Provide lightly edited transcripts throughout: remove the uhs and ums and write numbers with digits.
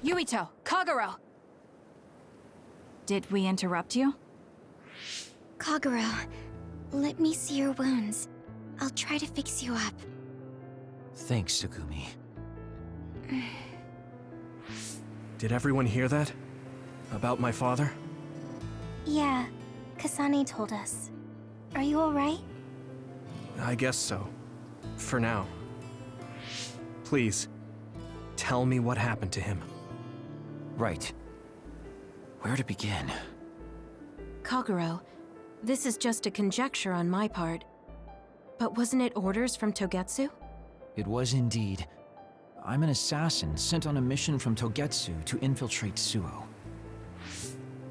Yuito! Kagero! Did we interrupt you? Kagero, let me see your wounds. I'll try to fix you up. Thanks, Tsugumi. Did everyone hear that? About my father? Yeah, Kasane told us. Are you alright? I guess so. For now. Please, tell me what happened to him. Right. Where to begin? Kagero, this is just a conjecture on my part. But wasn't it orders from Тогецу? It was indeed. I'm an assassin sent on a mission from Тогецу to infiltrate Suo.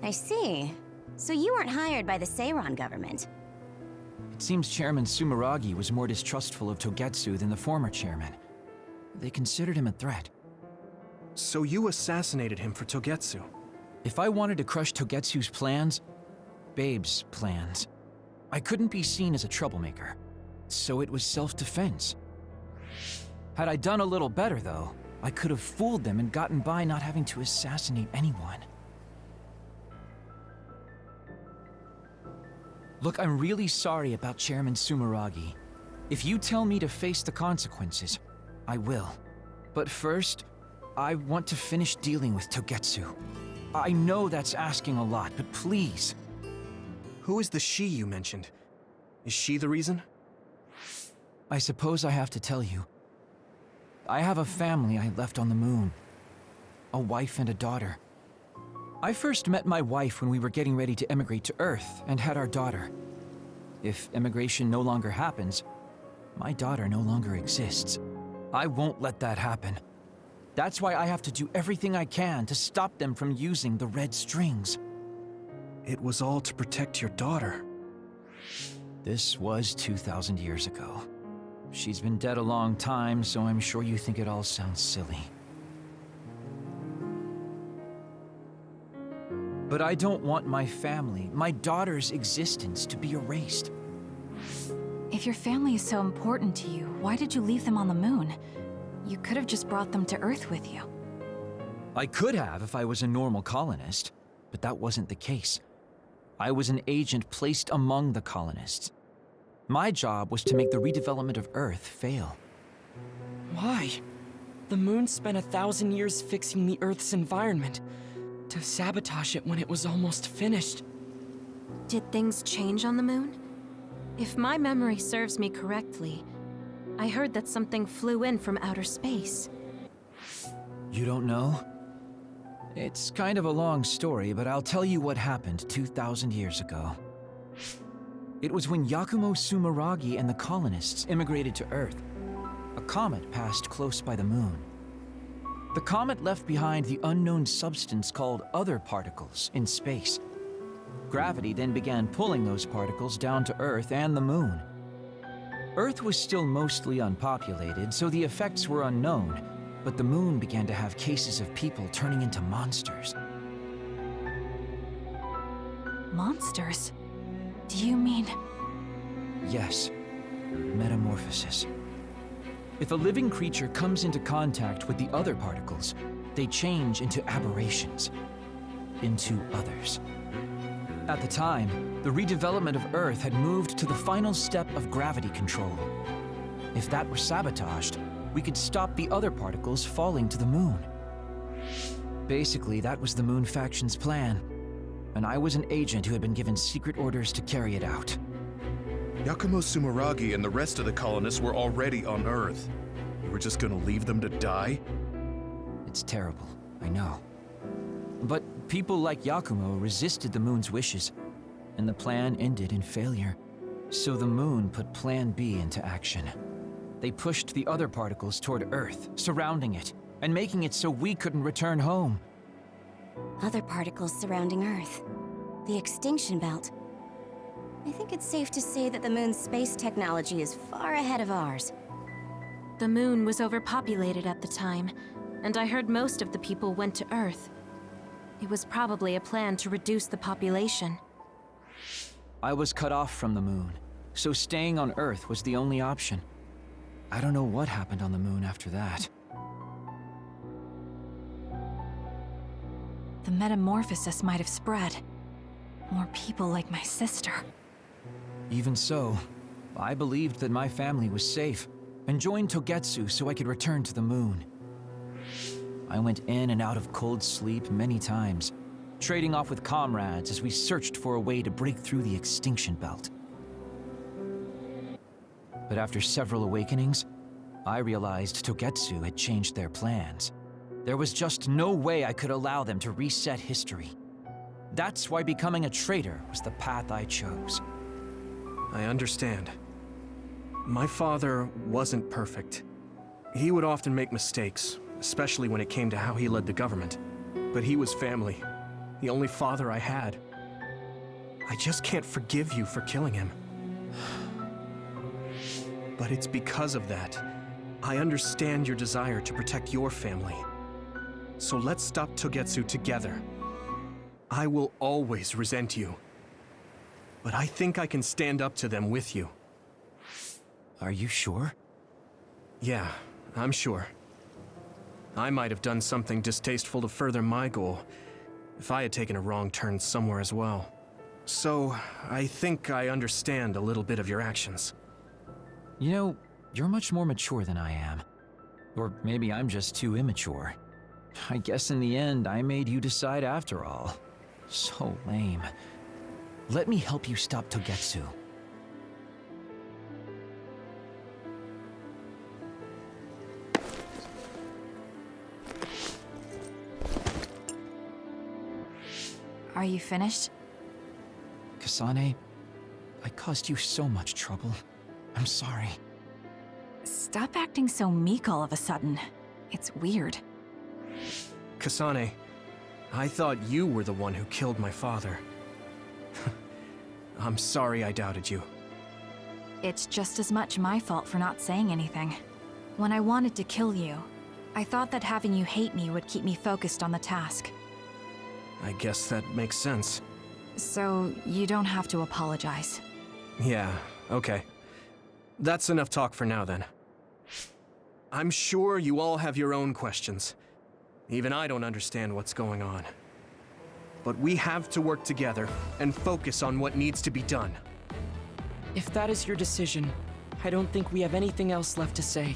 I see. So you weren't hired by the Seiran government. It seems Chairman Sumeragi was more distrustful of Тогецу than the former chairman. They considered him a threat. So you assassinated him for Тогецу? If I wanted to crush Togetsu's plans, Babe's plans, I couldn't be seen as a troublemaker. So it was self-defense. Had I done a little better, though, I could have fooled them and gotten by not having to assassinate anyone. Look, I'm really sorry about Chairman Sumeragi. If you tell me to face the consequences, I will. But first, I want to finish dealing with Тогецу. I know that's asking a lot, but please. Who is the she you mentioned? Is she the reason? I suppose I have to tell you. I have a family I left on the moon. A wife and a daughter. I first met my wife when we were getting ready to emigrate to Earth and had our daughter. If emigration no longer happens, my daughter no longer exists. I won't let that happen. That's why I have to do everything I can to stop them from using the red strings. It was all to protect your daughter. This was 2,000 years ago. She's been dead a long time, so I'm sure you think it all sounds silly. But I don't want my family, my daughter's existence, to be erased. If your family is so important to you, why did you leave them on the moon? You could have just brought them to Earth with you. I could have if I was a normal colonist, but that wasn't the case. I was an agent placed among the colonists. My job was to make the redevelopment of Earth fail. Why? The moon spent 1,000 years fixing the Earth's environment. To sabotage it when it was almost finished. Did things change on the moon? If my memory serves me correctly, I heard that something flew in from outer space. You don't know? It's kind of a long story, but I'll tell you what happened 2,000 years ago. It was when Yakumo Sumeragi and the colonists immigrated to Earth. A comet passed close by the moon. The comet left behind the unknown substance called other particles in space. Gravity then began pulling those particles down to Earth and the moon. Earth was still mostly unpopulated, so the effects were unknown, but the moon began to have cases of people turning into monsters. Monsters? Do you mean... Yes, metamorphosis. If a living creature comes into contact with the other particles, they change into aberrations, into others. At the time, the redevelopment of Earth had moved to the final step of gravity control. If that were sabotaged, we could stop the other particles falling to the moon. Basically, that was the Moon Faction's plan, and I was an agent who had been given secret orders to carry it out. Yakumo Sumeragi and the rest of the colonists were already on Earth. You were just gonna leave them to die? It's terrible, I know. But people like Yakumo resisted the moon's wishes, and the plan ended in failure. So the moon put Plan B into action. They pushed the other particles toward Earth, surrounding it, and making it so we couldn't return home. Other particles surrounding Earth. The extinction belt. I think it's safe to say that the moon's space technology is far ahead of ours. The moon was overpopulated at the time, and I heard most of the people went to Earth. It was probably a plan to reduce the population. I was cut off from the moon, so staying on Earth was the only option. I don't know what happened on the moon after that. the metamorphosis might have spread. More people like my sister. Even so, I believed that my family was safe, and joined Тогецу so I could return to the moon. I went in and out of cold sleep many times, trading off with comrades as we searched for a way to break through the extinction belt. But after several awakenings, I realized Тогецу had changed their plans. There was just no way I could allow them to reset history. That's why becoming a traitor was the path I chose. I understand. My father wasn't perfect. He would often make mistakes, especially when it came to how he led the government. But he was family, the only father I had. I just can't forgive you for killing him. But it's because of that. I understand your desire to protect your family. So let's stop Тогецу together. I will always resent you. But I think I can stand up to them with you. Are you sure? Yeah, I'm sure. I might have done something distasteful to further my goal, if I had taken a wrong turn somewhere as well. So, I think I understand a little bit of your actions. You know, you're much more mature than I am. Or maybe I'm just too immature. I guess in the end, I made you decide after all. So lame. Let me help you stop Тогецу. Are you finished? Kasane, I caused you so much trouble. I'm sorry. Stop acting so meek all of a sudden. It's weird. Kasane, I thought you were the one who killed my father. I'm sorry I doubted you. It's just as much my fault for not saying anything. When I wanted to kill you, I thought that having you hate me would keep me focused on the task. I guess that makes sense. So you don't have to apologize. Yeah, okay. That's enough talk for now then. I'm sure you all have your own questions. Even I don't understand what's going on. But we have to work together and focus on what needs to be done. If that is your decision, I don't think we have anything else left to say.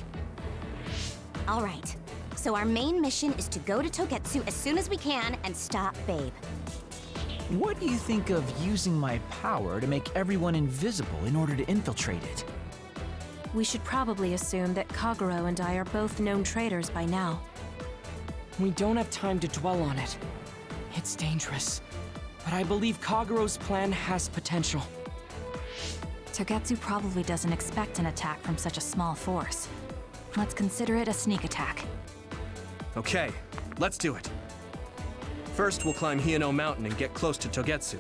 All right. So our main mission is to go to Тогецу as soon as we can and stop Babe. What do you think of using my power to make everyone invisible in order to infiltrate it? We should probably assume that Kagero and I are both known traitors by now. We don't have time to dwell on it. It's dangerous. But I believe Kagero's plan has potential. Тогецу probably doesn't expect an attack from such a small force. Let's consider it a sneak attack. Okay, let's do it. First, we'll climb Hieno Mountain and get close to Тогецу.